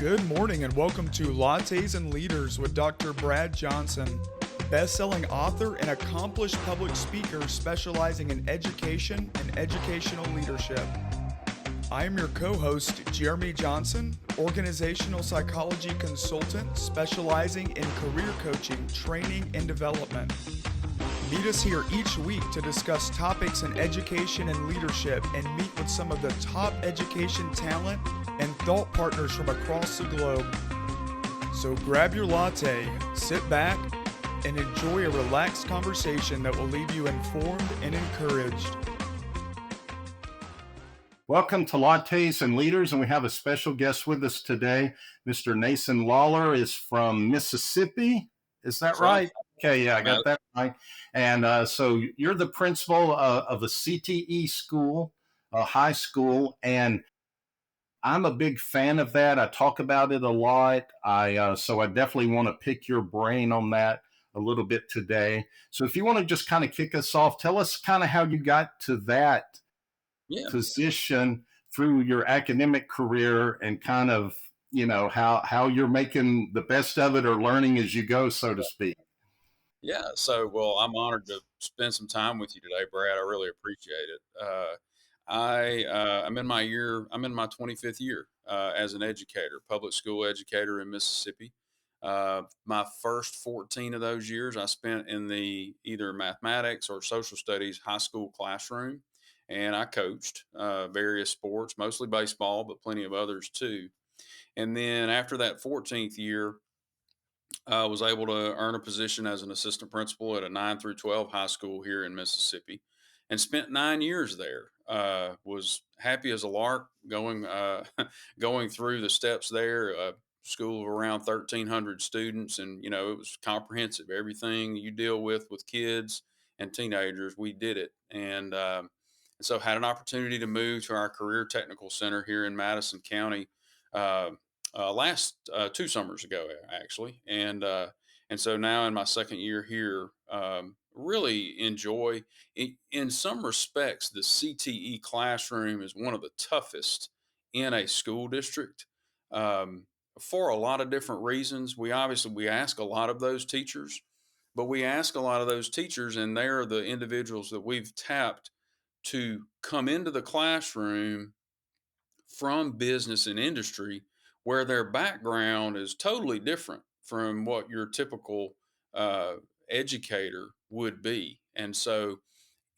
Good morning and welcome to Lattes and Leaders with Dr. Brad Johnson, best-selling author and accomplished public speaker specializing in education and educational leadership. I am your co-host, Jeremy Johnson, organizational psychology consultant specializing in career coaching, training, and development. Meet us here each week to discuss topics in education and leadership and meet with some of the top education talent and thought partners from across the globe. So grab your latte, sit back, and enjoy a relaxed conversation that will leave you informed and encouraged. Welcome to Lattes and Leaders, and we have a special guest with us today. Mr. Nason Lollar is from Mississippi. Is that right? Okay, yeah, I got that right. And so you're the principal of a CTE school, a high school, and I'm a big fan of that. I talk about it a lot. So I definitely want to pick your brain on that a little bit today. So if you want to just kind of kick us off, tell us kind of how you got to that position through your academic career and kind of, how you're making the best of it or learning as you go, so to speak. Yeah. Well, I'm honored to spend some time with you today, Brad. I really appreciate it. I'm in my 25th year as an educator, public school educator in Mississippi. My first 14 of those years I spent in the either mathematics or social studies high school classroom, and I coached various sports, mostly baseball, but plenty of others too. And then after that 14th year, I was able to earn a position as an assistant principal at a 9 through 12 high school here in Mississippi and spent 9 years there. Was happy as a lark going going through the steps there. School of around 1,300 students, and it was comprehensive. Everything you deal with kids and teenagers, we did it. And so had an opportunity to move to our career technical center here in Madison County. Last 2 summers ago, actually, and so now in my second year here, really enjoy. In some respects, the CTE classroom is one of the toughest in a school district for a lot of different reasons. We ask a lot of those teachers, but we ask a lot of those teachers, and they're the individuals that we've tapped to come into the classroom from business and industry, where their background is totally different from what your typical educator would be. And so,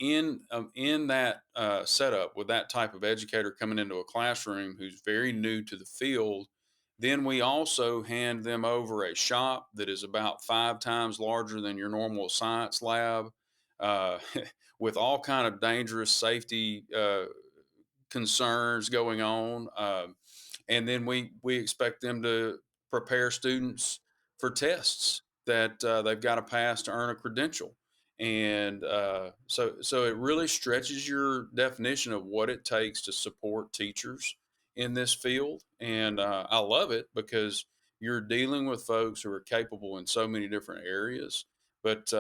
in that setup with that type of educator coming into a classroom who's very new to the field, then we also hand them over a shop that is about 5 times larger than your normal science lab, uh, with all kind of dangerous safety concerns going on. And then we expect them to prepare students for tests that they've got to pass to earn a credential. And so it really stretches your definition of what it takes to support teachers in this field. And I love it because you're dealing with folks who are capable in so many different areas. But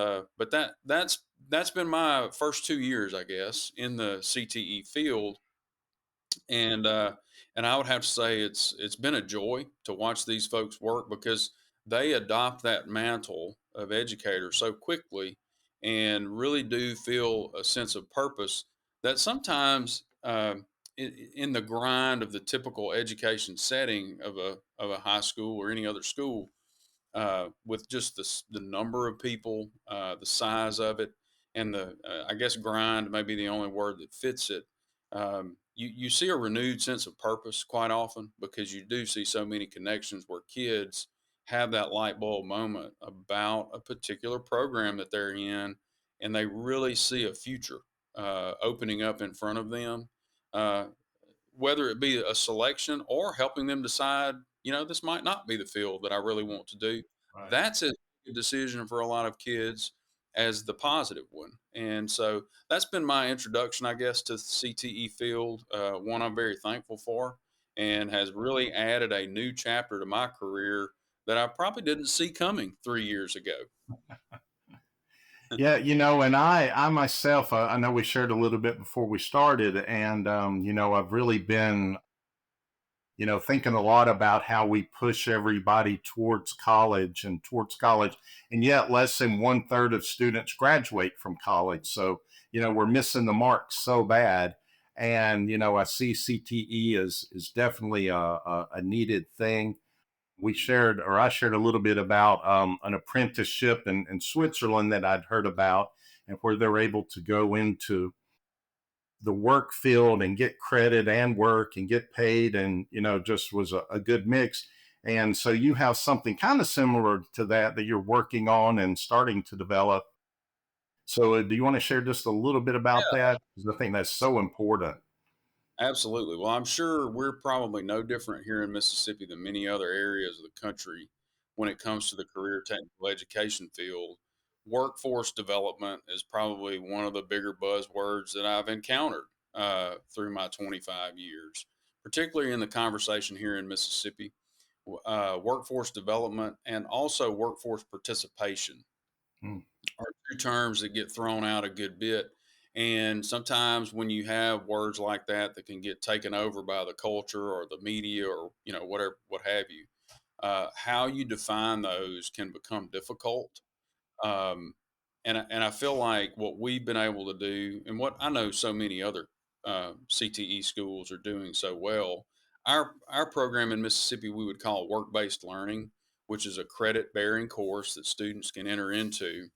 that's been my first 2 years, I guess, in the CTE field. And uh and I would have to say it's been a joy to watch these folks work, because they adopt that mantle of educator so quickly and really do feel a sense of purpose that sometimes, in the grind of the typical education setting of a high school or any other school, with just the number of people, the size of it, and the I guess grind may be the only word that fits it. You see a renewed sense of purpose quite often, because you do see so many connections where kids have that light bulb moment about a particular program that they're in, and they really see a future opening up in front of them. Uh, whether it be a selection or helping them decide, this might not be the field that I really want to do. Right. That's a good decision for a lot of kids as the positive one. And so that's been my introduction, I guess, to the CTE field, one I'm very thankful for, and has really added a new chapter to my career that I probably didn't see coming 3 years ago. Yeah, and I myself, I know we shared a little bit before we started, and I've really been, thinking a lot about how we push everybody towards college, and yet less than 1/3 of students graduate from college. So, we're missing the mark so bad. And, I see CTE is definitely a needed thing. I shared a little bit about an apprenticeship in Switzerland that I'd heard about, and where they're able to go into the work field and get credit and work and get paid, and just was a good mix. And so you have something kind of similar to that you're working on and starting to develop. So do you want to share just a little bit about Yeah, that, because I think that's so important. absolutely. Well, I'm sure we're probably no different here in Mississippi than many other areas of the country when it comes to the career technical education field. Workforce development is probably one of the bigger buzzwords that I've encountered through my 25 years, particularly in the conversation here in Mississippi. Workforce development and also workforce participation Mm. are two terms that get thrown out a good bit. And sometimes when you have words like that can get taken over by the culture or the media or whatever, what have you, how you define those can become difficult. Um, and I feel like what we've been able to do, and what I know so many other CTE schools are doing so well, our program in Mississippi we would call work based learning, which is a credit bearing course that students can enter into.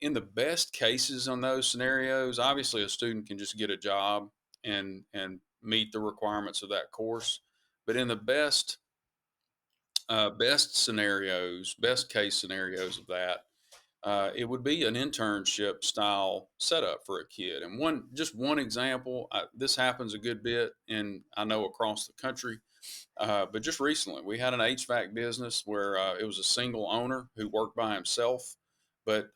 In the best cases on those scenarios, obviously a student can just get a job and meet the requirements of that course. But in the best case scenarios of that, it would be an internship style setup for a kid. And just one example, this happens a good bit, and I know across the country. But just recently, we had an HVAC business where it was a single owner who worked by himself, but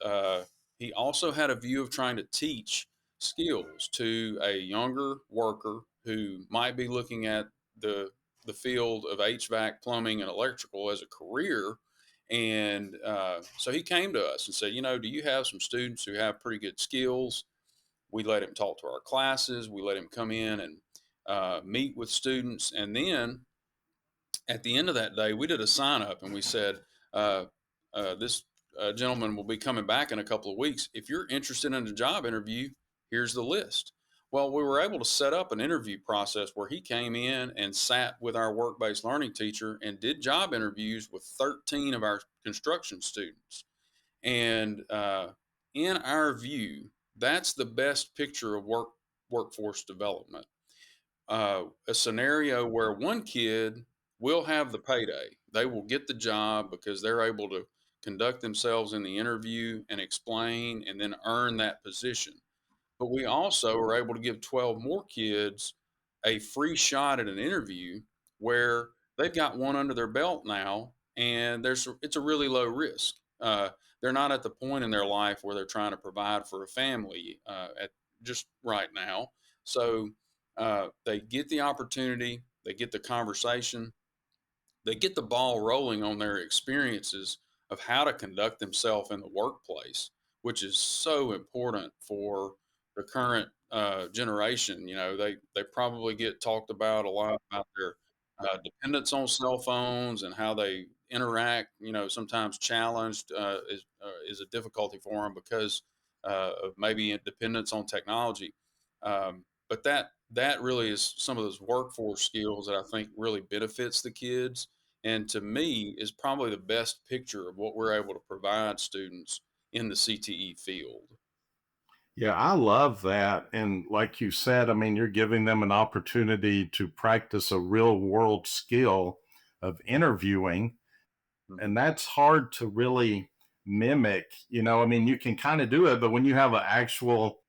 he also had a view of trying to teach skills to a younger worker who might be looking at the the field of HVAC, plumbing, and electrical as a career. And so he came to us and said, do you have some students who have pretty good skills? We let him talk to our classes. We let him come in and meet with students. And then at the end of that day, we did a sign up and we said, uh, this gentleman will be coming back in a couple of weeks. If you're interested in a job interview, here's the list. Well, we were able to set up an interview process where he came in and sat with our work based learning teacher and did job interviews with 13 of our construction students. And in our view, that's the best picture of workforce development, a scenario where one kid will have the payday. They will get the job because they're able to conduct themselves in the interview and explain and then earn that position. But we also are able to give 12 more kids a free shot at an interview where they've got one under their belt now, and it's a really low risk. They're not at the point in their life where they're trying to provide for a family at just right now. So they get the opportunity, they get the conversation, they get the ball rolling on their experiences of how to conduct themselves in the workplace, which is so important for the current generation. They probably get talked about a lot about their dependence on cell phones and how they interact. Sometimes challenged is a difficulty for them because of maybe dependence on technology. But that really is some of those workforce skills that I think really benefits the kids, and to me is probably the best picture of what we're able to provide students in the CTE field. Yeah, I love that. And like you said, I mean, you're giving them an opportunity to practice a real world skill of interviewing. Mhm. And that's hard to really mimic. I mean, you can kind of do it, but when you have an actual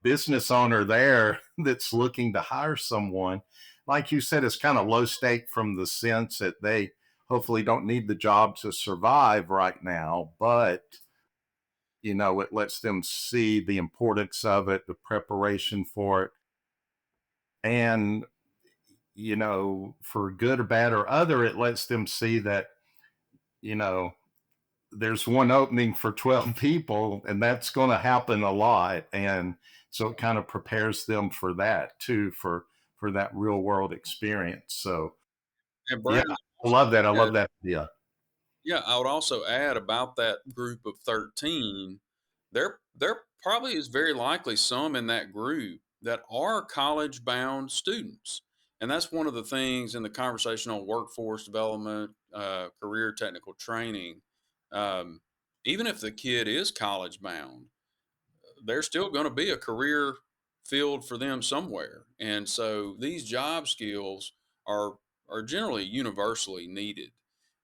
business owner there that's looking to hire someone, like you said, it's kind of low stake from the sense that they hopefully don't need the job to survive right now, but it lets them see the importance of it, the preparation for it. And, for good or bad or other, it lets them see that, you know, there's one opening for 12 people, and that's going to happen a lot. And so it kind of prepares them for that too, for that real world experience. So And Yeah, Brad, I love that. I yeah, love that idea. yeah, I would also add about that group of 13, there probably is very likely some in that group that are college bound students. And that's one of the things in the conversation on workforce development, career technical training. Um, Even if the kid is college bound, there's still going to be a career field for them somewhere. And so these job skills are are generally universally needed.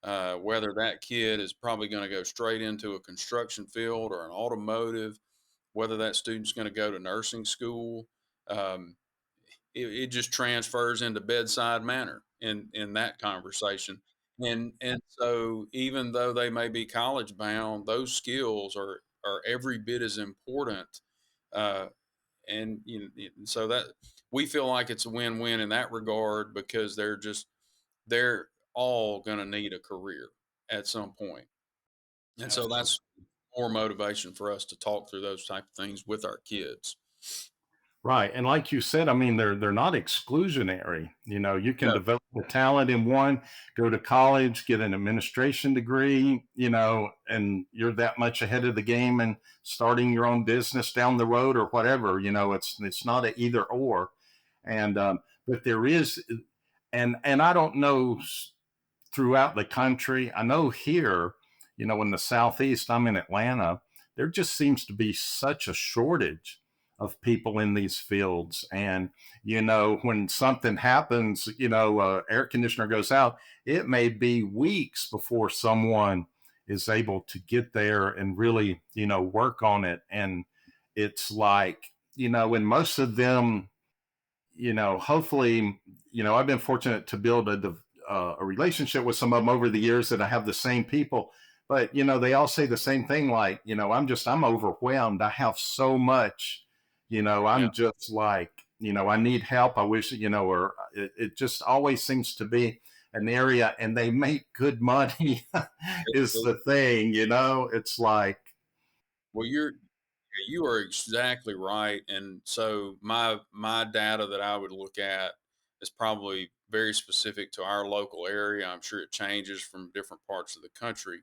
Whether that kid is probably going to go straight into a construction field or an automotive, whether that student's going to go to nursing school, um, it just transfers into bedside manner in that conversation. And so even though they may be college bound, those skills are every bit as important. Uh, and you know, so that we feel like it's a win-win in that regard because they're all going to need a career at some point. And so Absolutely. that's more motivation for us to talk through those type of things with our kids. Right. And like you said, I mean, they're not exclusionary. You can No, develop a talent in one, go to college, get an administration degree, and you're that much ahead of the game and starting your own business down the road or whatever. It's not a either or. And but there is, and I don't know throughout the country. I know here, in the Southeast, I'm in Atlanta, there just seems to be such a shortage of people in these fields. And, when something happens, air conditioner goes out, it may be weeks before someone is able to get there and really, work on it. And it's like, and most of them, hopefully, I've been fortunate to build a relationship with some of them over the years that I have the same people. But, they all say the same thing like, I'm overwhelmed. I have so much, yeah, I'm just like, I need help. I wish, or it just always seems to be an area and they make good money is the thing, it's like, well, you are exactly right. And so my data that I would look at is probably very specific to our local area. I'm sure it changes from different parts of the country.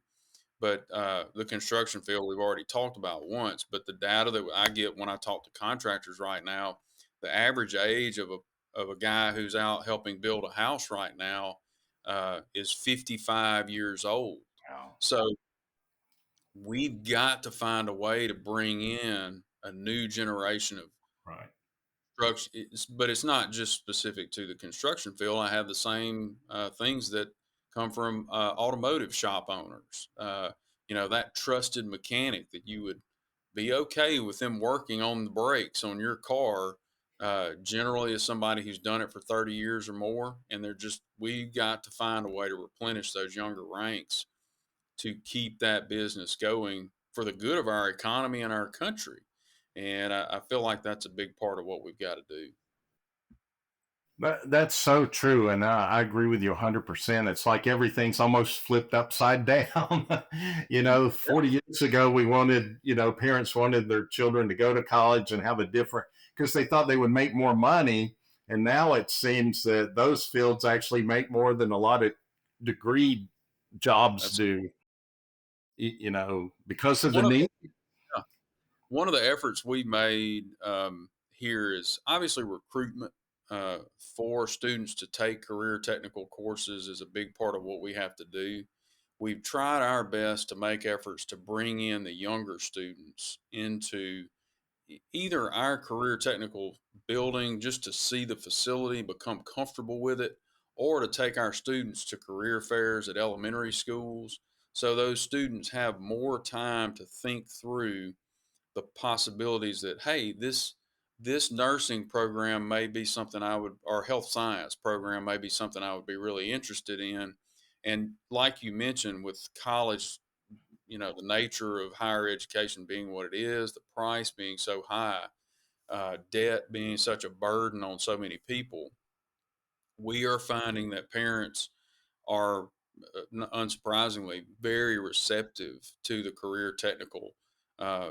But the construction field we've already talked about once. But the data that I get when I talk to contractors right now, the average age of a guy who's out helping build a house right now is 55 years old. wow, So we've got to find a way to bring in a new generation of right. construction. But it's not just specific to the construction field. I have the same things that come from automotive shop owners. That trusted mechanic that you would be okay with them working on the brakes on your car. Generally, is somebody who's done it for 30 years or more, and we've got to find a way to replenish those younger ranks to keep that business going for the good of our economy and our country. And I feel like that's a big part of what we've got to do. That's so true, and I agree with you 100%. It's like everything's almost flipped upside down. Yeah, 40 years ago, we wanted, parents wanted their children to go to college and have a different because they thought they would make more money. And now it seems that those fields actually make more than a lot of degree jobs that's do, because of the one of need. yeah, one of the efforts we made here is obviously recruitment for students to take career technical courses is a big part of what we have to do. We've tried our best to make efforts to bring in the younger students into either our career technical building just to see the facility, become comfortable with it, or to take our students to career fairs at elementary schools. So those students have more time to think through the possibilities that, hey, this nursing program may be something or health science program may be something I would be really interested in. And like you mentioned with college, the nature of higher education being what it is, the price being so high, debt being such a burden on so many people, we are finding that parents are, unsurprisingly, very receptive to the career technical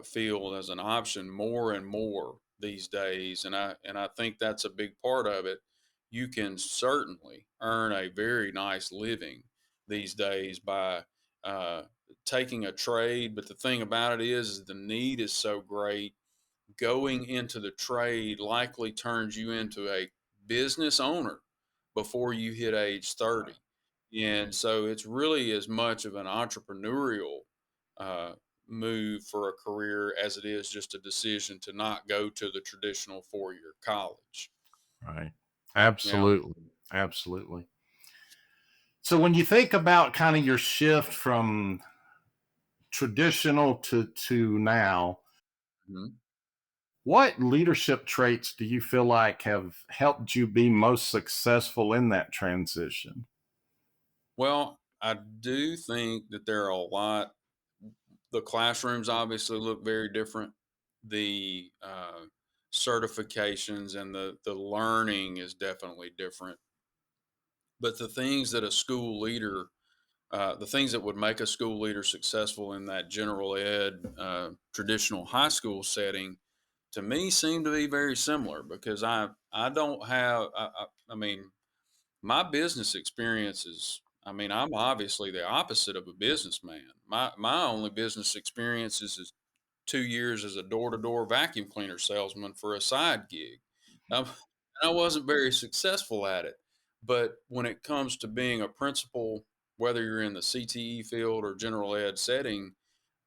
field as an option more and more these days, and I think that's a big part of it. you can certainly earn a very nice living these days by uh, taking a trade. But the thing about it is the need is so great. Going into the trade likely turns you into a business owner before you hit age 30. And so it's really as much of an entrepreneurial uh, move for a career as it is just a decision to not go to the traditional 4-year college. Right. Yeah. Absolutely. Absolutely. So when you think about kind of your shift from traditional to now, Mhm. what leadership traits do you feel like have helped you be most successful in that transition? Well, I do think that there are a lot. The classrooms obviously look very different. The certifications and the learning is definitely different. But the things that a school leader, the things that would make a school leader successful in that general ed, traditional high school setting, to me seem to be very similar because I don't have I mean my business experiences. I mean, I'm obviously the opposite of a businessman. My only business experiences is 2 years as a door to door vacuum cleaner salesman for a side gig. Um, and I wasn't very successful at it. But when it comes to being a principal, whether you're in the CTE field or general ed setting,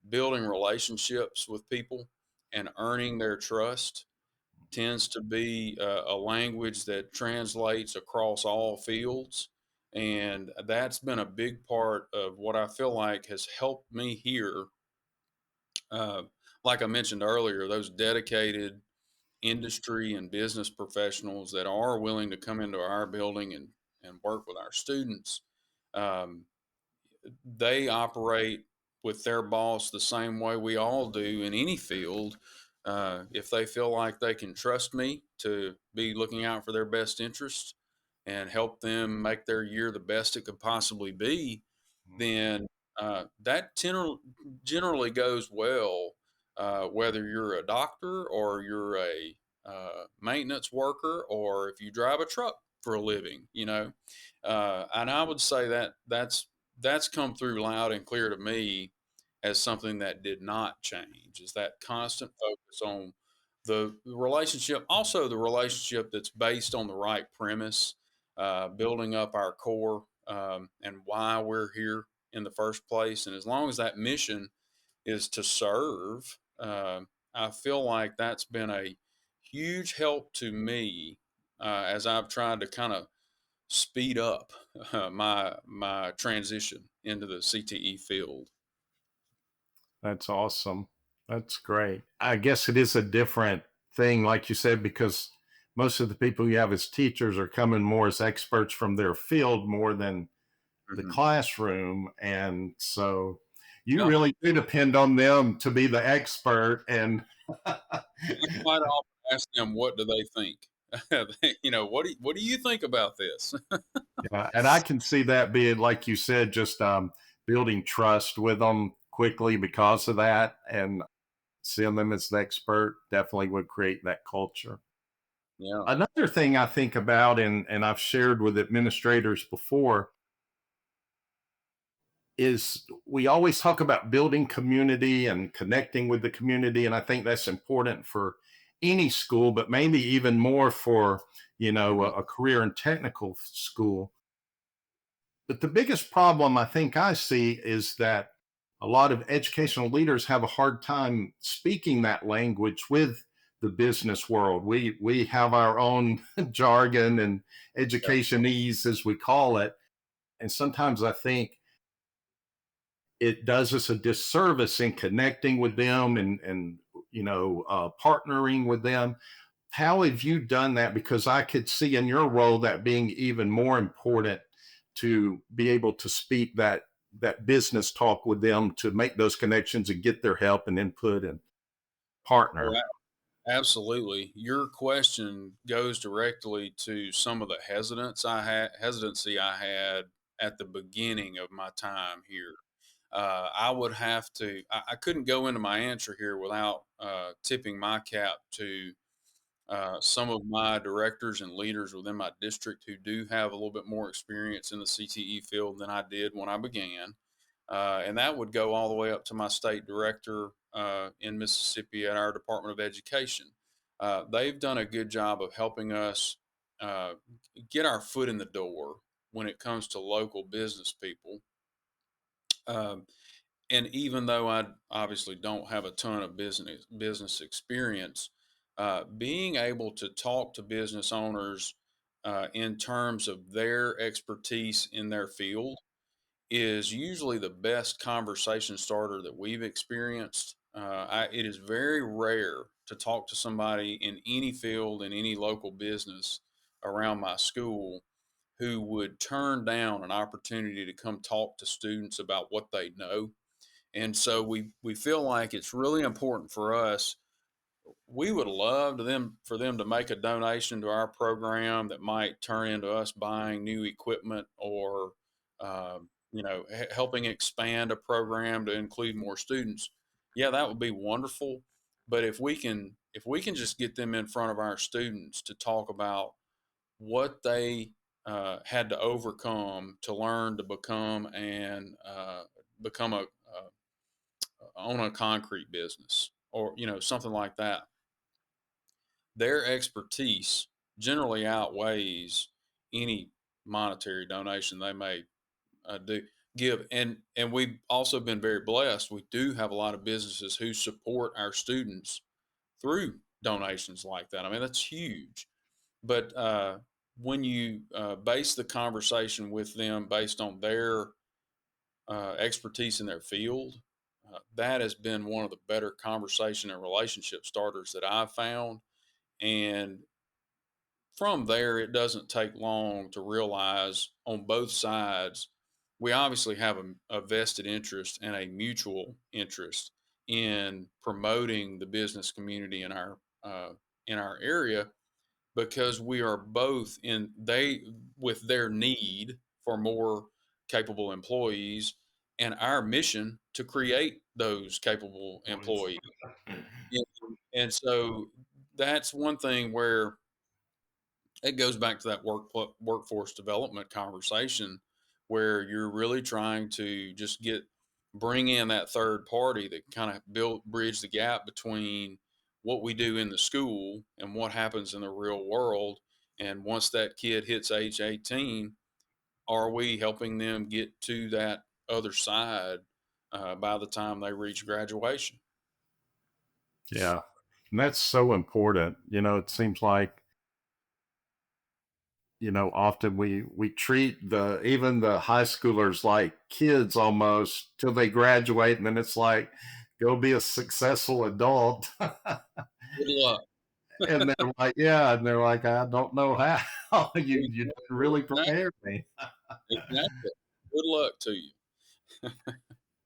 building relationships with people and earning their trust tends to be a language that translates across all fields. And that's been a big part of what I feel like has helped me here. Uh, like I mentioned earlier, those dedicated industry and business professionals that are willing to come into our building and work with our students. Um, they operate with their boss the same way we all do in any field. If they feel like they can trust me to be looking out for their best interest and help them make their year the best it could possibly be, then generally goes well, whether you're a doctor or you're a maintenance worker or if you drive a truck for a living, and I would say that that's come through loud and clear to me as something that did not change is that constant focus on the relationship, also the relationship that's based on the right premise, building up our core, and why we're here in the first place. And as long as that mission is to serve, I feel like that's been a huge help to me as I've tried to kind of speed up my transition into the CTE field. That's awesome. That's great. I guess it is a different thing, like you said, because most of the people you have as teachers are coming more as experts from their field more than the Mhm. classroom. And so you Yeah, really do depend on them to be the expert. And I quite often ask them, "What do they think?" What do you think about this? yeah, and I can see that being, like you said, just building trust with them quickly because of that. And seeing them as the expert definitely would create that culture. Yeah. Another thing I think about, and I've shared with administrators before, is we always talk about building community and connecting with the community. And I think that's important for any school, but maybe even more for, Mhm. a career and technical school. But the biggest problem I think I see is that a lot of educational leaders have a hard time speaking that language with the business world. We have our own jargon and Yeah. educationese, as we call it, and sometimes I think it does us a disservice in connecting with them and partnering with them. How have you done that? Because I could see in your role that being even more important to be able to speak that business talk with them to make those connections and get their help and input and Oh, partner. absolutely. Your question goes directly to some of the hesitancy I had at the beginning of my time here. I would have to. I couldn't go into my answer here without tipping my cap to some of my directors and leaders within my district who do have a little bit more experience in the CTE field than I did when I began. And that would go all the way up to my state director in Mississippi at our Department of Education. They've done a good job of helping us uh, get our foot in the door when it comes to local business people. Um, and even though I obviously don't have a ton of business experience, being able to talk to business owners in terms of their expertise in their field is usually the best conversation starter that we've experienced. It is very rare to talk to somebody in any field in any local business around my school who would turn down an opportunity to come talk to students about what they know. And so we feel like it's really important for us. We would love to them for them to make a donation to our program that might turn into us buying new equipment or helping expand a program to include more students. Yeah, that would be wonderful. But if we can just get them in front of our students to talk about what they had to overcome to learn to become and become a own a concrete business or something like that, their expertise generally outweighs any monetary donation they may do give. And we've also been very blessed. We do have a lot of businesses who support our students through donations like that. I mean, that's huge. But when you base the conversation with them based on their expertise in their field, that has been one of the better conversation and relationship starters that I've found. And from there, it doesn't take long to realize on both sides, we obviously have a vested interest and a mutual interest in promoting the business community in our area because we are both in they with their need for more capable employees and our mission to create those capable employees. And so that's one thing where it goes back to that workforce development conversation where you're really trying to just bring in that third party that kind of bridge the gap between what we do in the school and what happens in the real world. And once that kid hits age 18, are we helping them get to that other side by the time they reach graduation? Yeah. And that's so important. It seems like, often we treat even the high schoolers like kids almost till they graduate, and then it's like, go be a successful adult. Good luck. And they're like, yeah, and they're like, I don't know how. You didn't really Exactly. prepare me. Exactly. Good luck to you.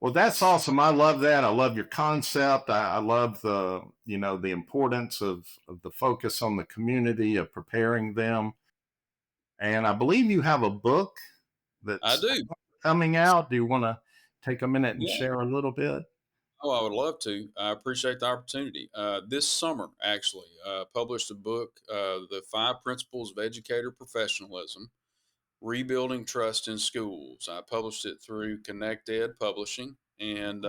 Well, that's awesome. I love that. I love your concept. I love the importance of the focus on the community, of preparing them. And I believe you have a book I that's do. coming out. Do you want to take a minute and Yeah. share a little bit? Oh, I would love to. I appreciate the opportunity. This summer, actually, published a book, The Five Principles of Educator Professionalism, Rebuilding Trust in Schools. I published it through Connect Ed Publishing. And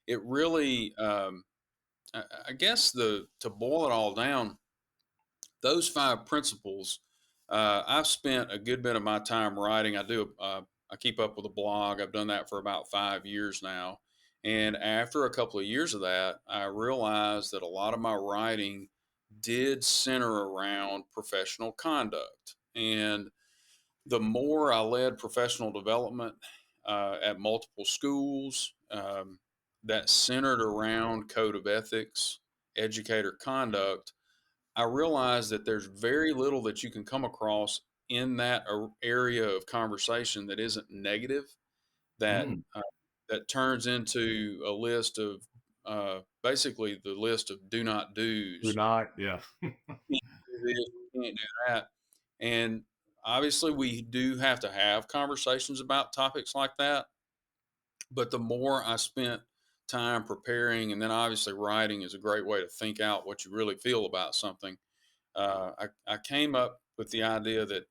it really, I guess, to boil it all down, those five principles, I've spent a good bit of my time writing. I keep up with a blog. I've done that for about 5 years now. And after a couple of years of that, I realized that a lot of my writing did center around professional conduct. And the more I led professional development at multiple schools that centered around code of ethics, educator conduct, I realize that there's very little that you can come across in that area of conversation that isn't negative, that Mm, that turns into a list of basically the list of do not do do's. not. Yeah. Can't do this, can't do that. And obviously, we do have to have conversations about topics like that. But the more I spent time preparing, and then obviously writing is a great way to think out what you really feel about something. I came up with the idea that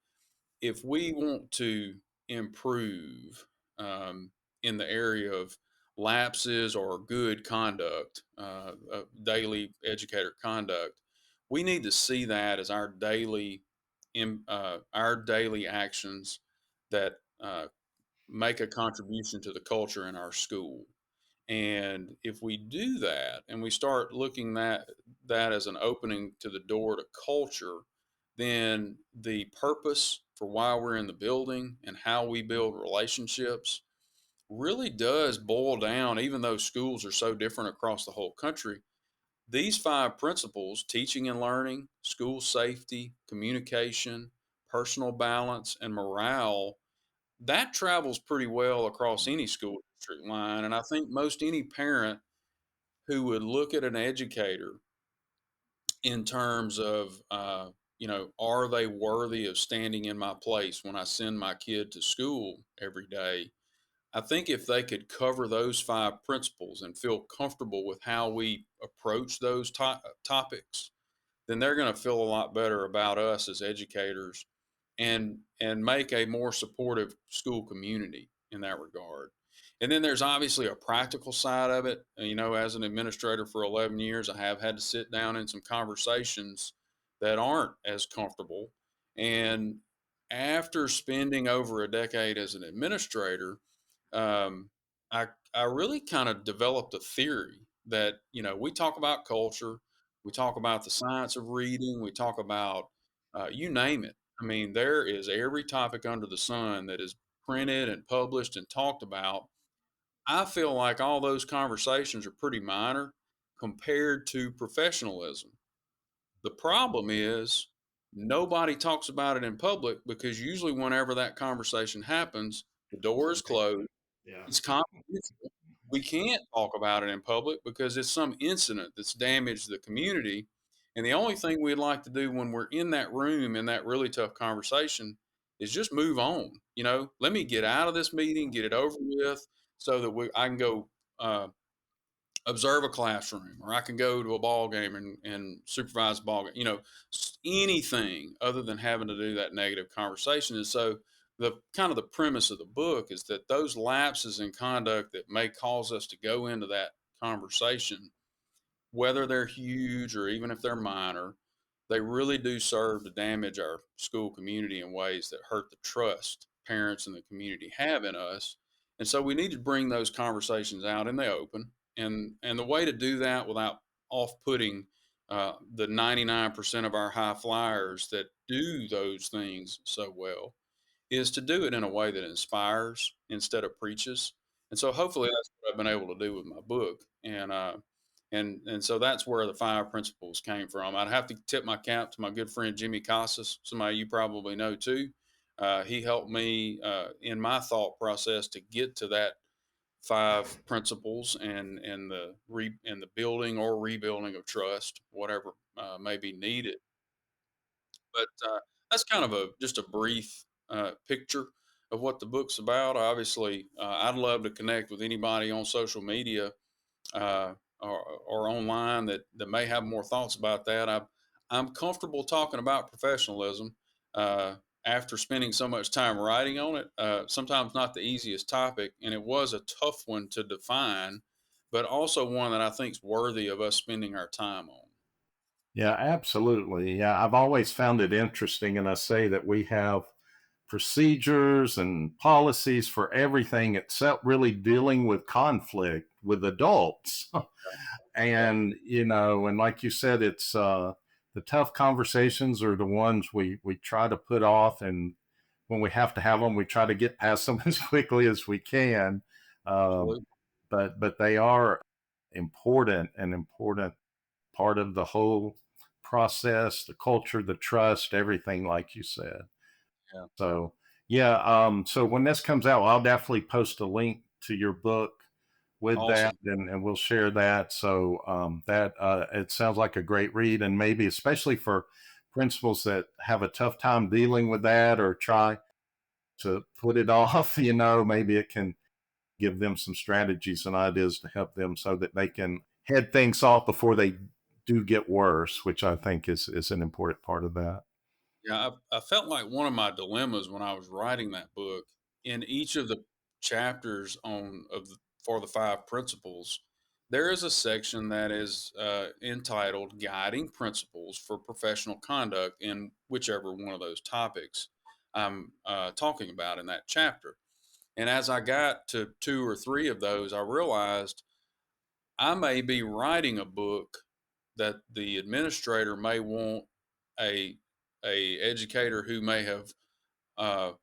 if we want to improve in the area of lapses or good conduct, daily educator conduct, we need to see that as our daily actions that make a contribution to the culture in our school. And if we do that and we start looking that as an opening to the door to culture, then the purpose for why we're in the building and how we build relationships really does boil down, even though schools are so different across the whole country. These five principles: teaching and learning, school safety, communication, personal balance, and morale, that travels pretty well across any school district line. And I think most any parent who would look at an educator in terms of, are they worthy of standing in my place when I send my kid to school every day? I think if they could cover those five principles and feel comfortable with how we approach those topics, then they're going to feel a lot better about us as educators and make a more supportive school community in that regard. And then there's obviously a practical side of it. As an administrator for 11 years, I have had to sit down in some conversations that aren't as comfortable. And after spending over a decade as an administrator, um, I really kind of developed a theory that, we talk about culture, we talk about the science of reading, we talk about you name it. I mean, there is every topic under the sun that is printed and published and talked about. I feel like all those conversations are pretty minor compared to professionalism. The problem is nobody talks about it in public because usually whenever that conversation happens, the door is closed, Yeah. it's confidential. We can't talk about it in public because it's some incident that's damaged the community. And the only thing we'd like to do when we're in that room in that really tough conversation is just move on. Let me get out of this meeting, get it over with, so that I can go uh, observe a classroom, or I can go to a ball game and supervise a ball game. Anything other than having to do that negative conversation. And so the kind of the premise of the book is that those lapses in conduct that may cause us to go into that conversation, whether they're huge or even if they're minor, they really do serve to damage our school community in ways that hurt the trust parents and the community have in us. And so we need to bring those conversations out in the open. And the way to do that without off-putting the 99% of our high flyers that do those things so well is to do it in a way that inspires instead of preaches. And so hopefully that's what I've been able to do with my book. And so that's where the five principles came from. I'd have to tip my cap to my good friend Jimmy Casas, somebody you probably know too. He helped me in my thought process to get to that five principles and the building or rebuilding of trust, whatever may be needed. But that's kind of just a brief picture of what the book's about. Obviously, I'd love to connect with anybody on social media uh, or online that may have more thoughts about that. I'm comfortable talking about professionalism after spending so much time writing on it. Sometimes not the easiest topic, and it was a tough one to define, but also one that I think is worthy of us spending our time on. Yeah, absolutely. Yeah, I've always found it interesting, and I say that we have procedures and policies for everything except really dealing with conflict with adults. Yeah, And like you said, it's the tough conversations are the ones we try to put off, and when we have to have them, we try to get past them as quickly as we can. Um, absolutely. but they are important part of the whole process, the culture, the trust, everything, like you said. Yeah, So yeah, so when this comes out, I'll definitely post a link to your book with that, awesome. and we'll share that. So that it sounds like a great read, and maybe especially for principals that have a tough time dealing with that or try to put it off, maybe it can give them some strategies and ideas to help them so that they can head things off before they do get worse, which I think is an important part of that. Yeah, I felt like one of my dilemmas when I was writing that book, in each of the chapters for the five principles, there is a section that is entitled "Guiding Principles for Professional Conduct" in whichever one of those topics I'm talking about in that chapter. And as I got to two or three of those, I realized I may be writing a book that the administrator may want a educator who may have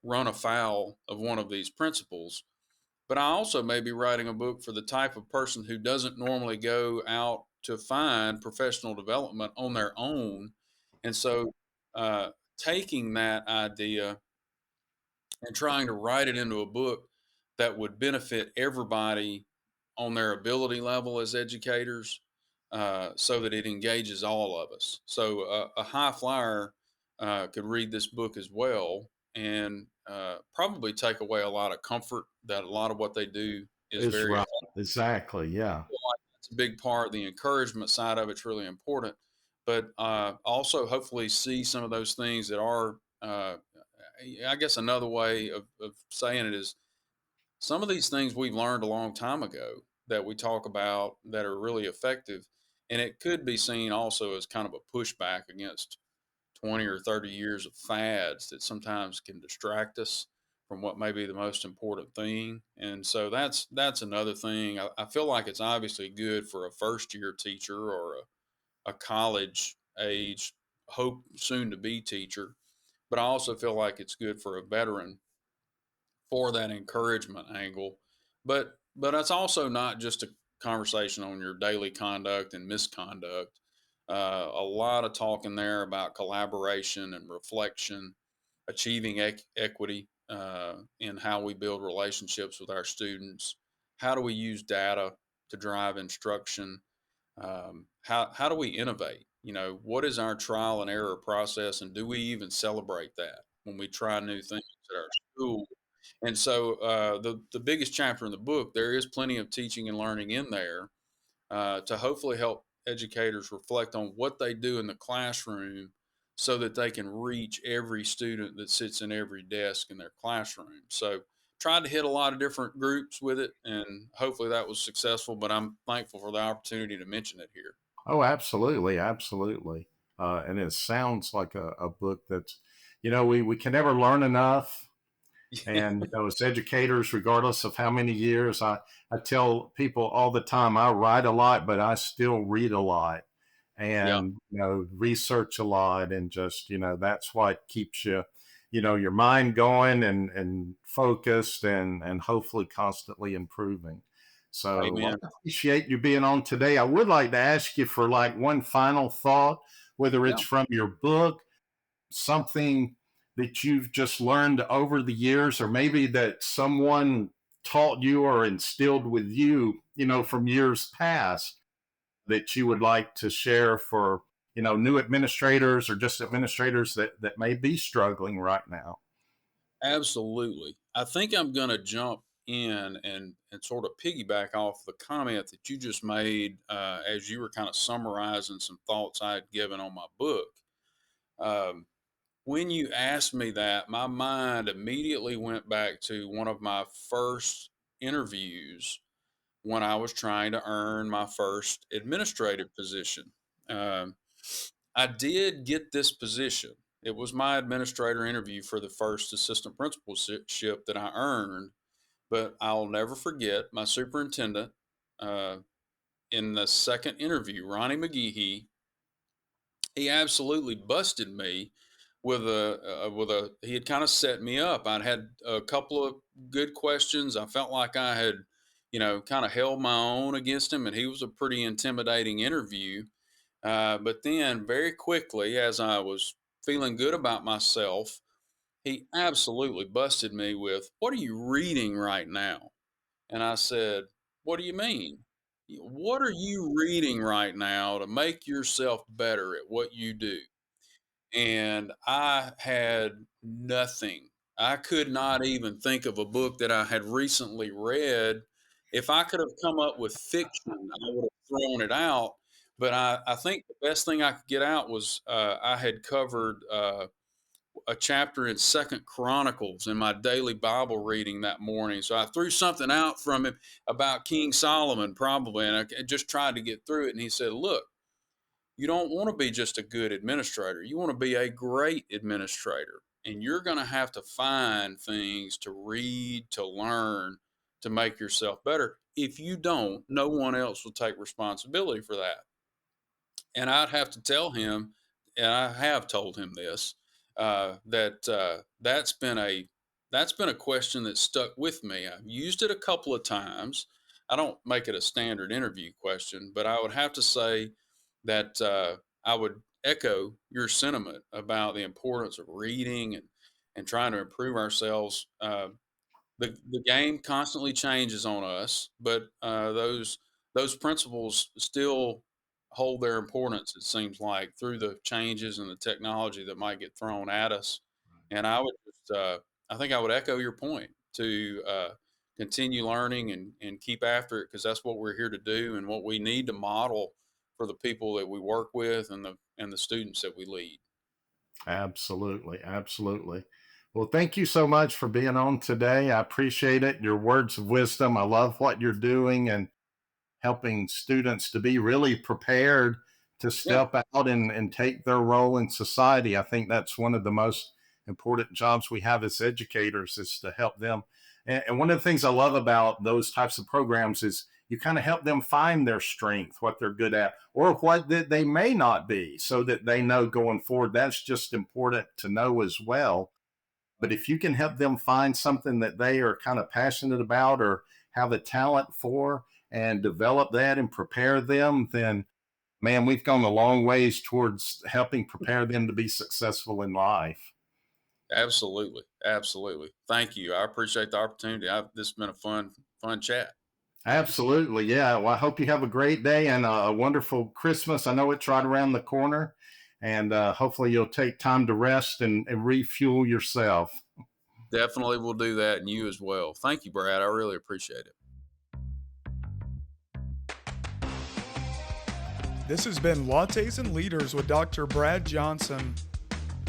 run afoul of one of these principles. But I also may be writing a book for the type of person who doesn't normally go out to find professional development on their own. And so, taking that idea and trying to write it into a book that would benefit everybody on their ability level as educators, so that it engages all of us. So a high flyer could read this book as well and probably take away a lot of comfort that a lot of what they do is Is very right. Exactly. Yeah. like that's a big part. The encouragement side of it's really important, but also hopefully see some of those things that are. I guess another way of saying it is some of these things we've learned a long time ago that we talk about that are really effective, and it could be seen also as kind of a pushback against 20 or 30 years of fads that sometimes can distract us from what may be the most important thing. And so that's another thing. I feel like it's obviously good for a first year teacher or a college age hope soon to be teacher, but I also feel like it's good for a veteran for that encouragement angle. But it's also not just a conversation on your daily conduct and misconduct. A lot of talk in there about collaboration and reflection, achieving equity in how we build relationships with our students. How do we use data to drive instruction? How do we innovate? You know, what is our trial and error process, and do we even celebrate that when we try new things at our school? And so, the biggest chapter in the book, there is plenty of teaching and learning in there to hopefully help educators reflect on what they do in the classroom, so that they can reach every student that sits in every desk in their classroom. So, tried to hit a lot of different groups with it, and hopefully that was successful. But I'm thankful for the opportunity to mention it here. Oh, absolutely, absolutely. And it sounds like a book that's, we can never learn enough. And as educators, regardless of how many years, I tell people all the time, I write a lot, but I still read a lot Yeah, and, research a lot. And just, that's what keeps you, your mind going and focused and hopefully constantly improving. So well, amen. I appreciate you being on today. I would like to ask you for like one final thought, whether Yeah. it's from your book, something that you've just learned over the years, or maybe that someone taught you or instilled with you, from years past that you would like to share for, new administrators or just administrators that may be struggling right now. Absolutely. I think I'm going to jump in and sort of piggyback off the comment that you just made as you were kind of summarizing some thoughts I had given on my book. Um, when you asked me that, my mind immediately went back to one of my first interviews when I was trying to earn my first administrative position. Um, I did get this position. It was my administrator interview for the first assistant principalship that I earned, but I'll never forget my superintendent uh, in the second interview, Ronnie McGehee. He absolutely busted me with a. He had kind of set me up. I'd had a couple of good questions. I felt like I had, kind of held my own against him, and he was a pretty intimidating interview. But then, very quickly, as I was feeling good about myself, he absolutely busted me with, "What are you reading right now?" And I said, "What do you mean? What are you reading right now to make yourself better at what you do?" And I had nothing. I could not even think of a book that I had recently read. If I could have come up with fiction, I would have thrown it out. But I think the best thing I could get out was I had covered a chapter in Second Chronicles in my daily Bible reading that morning. So I threw something out from him about King Solomon, probably, and I just tried to get through it. And he said, "Look, you don't want to be just a good administrator. You want to be a great administrator. And you're going to have to find things to read, to learn, to make yourself better. If you don't, no one else will take responsibility for that." And I'd have to tell him, and I have told him this, that that's been a question that stuck with me. I've used it a couple of times. I don't make it a standard interview question, but I would have to say that I would echo your sentiment about the importance of reading and trying to improve ourselves. The game constantly changes on us, but those principles still hold their importance. It seems like through the changes and the technology that might get thrown at us. And I would just, I think I would echo your point to continue learning and keep after it, because that's what we're here to do and what we need to model for the people that we work with and the students that we lead. Absolutely. Absolutely. Well, thank you so much for being on today. I appreciate it. Your words of wisdom. I love what you're doing and helping students to be really prepared to Yeah, step out and take their role in society. I think that's one of the most important jobs we have as educators, is to help them. And one of the things I love about those types of programs is you kind of help them find their strength, what they're good at, or what they may not be, so that they know going forward. That's just important to know as well. But if you can help them find something that they are kind of passionate about or have a talent for, and develop that and prepare them, then man, we've gone a long ways towards helping prepare them to be successful in life. absolutely. Absolutely. Thank you. I appreciate the opportunity. This has been a fun chat. Absolutely. Yeah. Well, I hope you have a great day and a wonderful Christmas. I know it's right around the corner, and hopefully you'll take time to rest and refuel yourself. Definitely will do that, and you as well. Thank you, Brad. I really appreciate it. This has been Lattes and Leaders with Dr. Brad Johnson.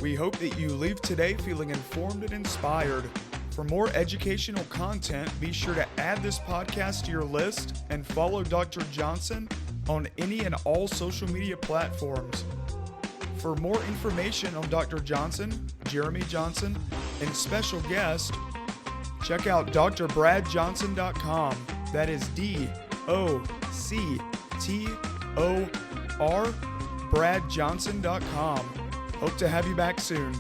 We hope that you leave today feeling informed and inspired. For more educational content, be sure to add this podcast to your list and follow Dr. Johnson on any and all social media platforms. For more information on Dr. Johnson, Jeremy Johnson, and special guest, check out drbradjohnson.com. That is DOCTOR, bradjohnson.com. Hope to have you back soon.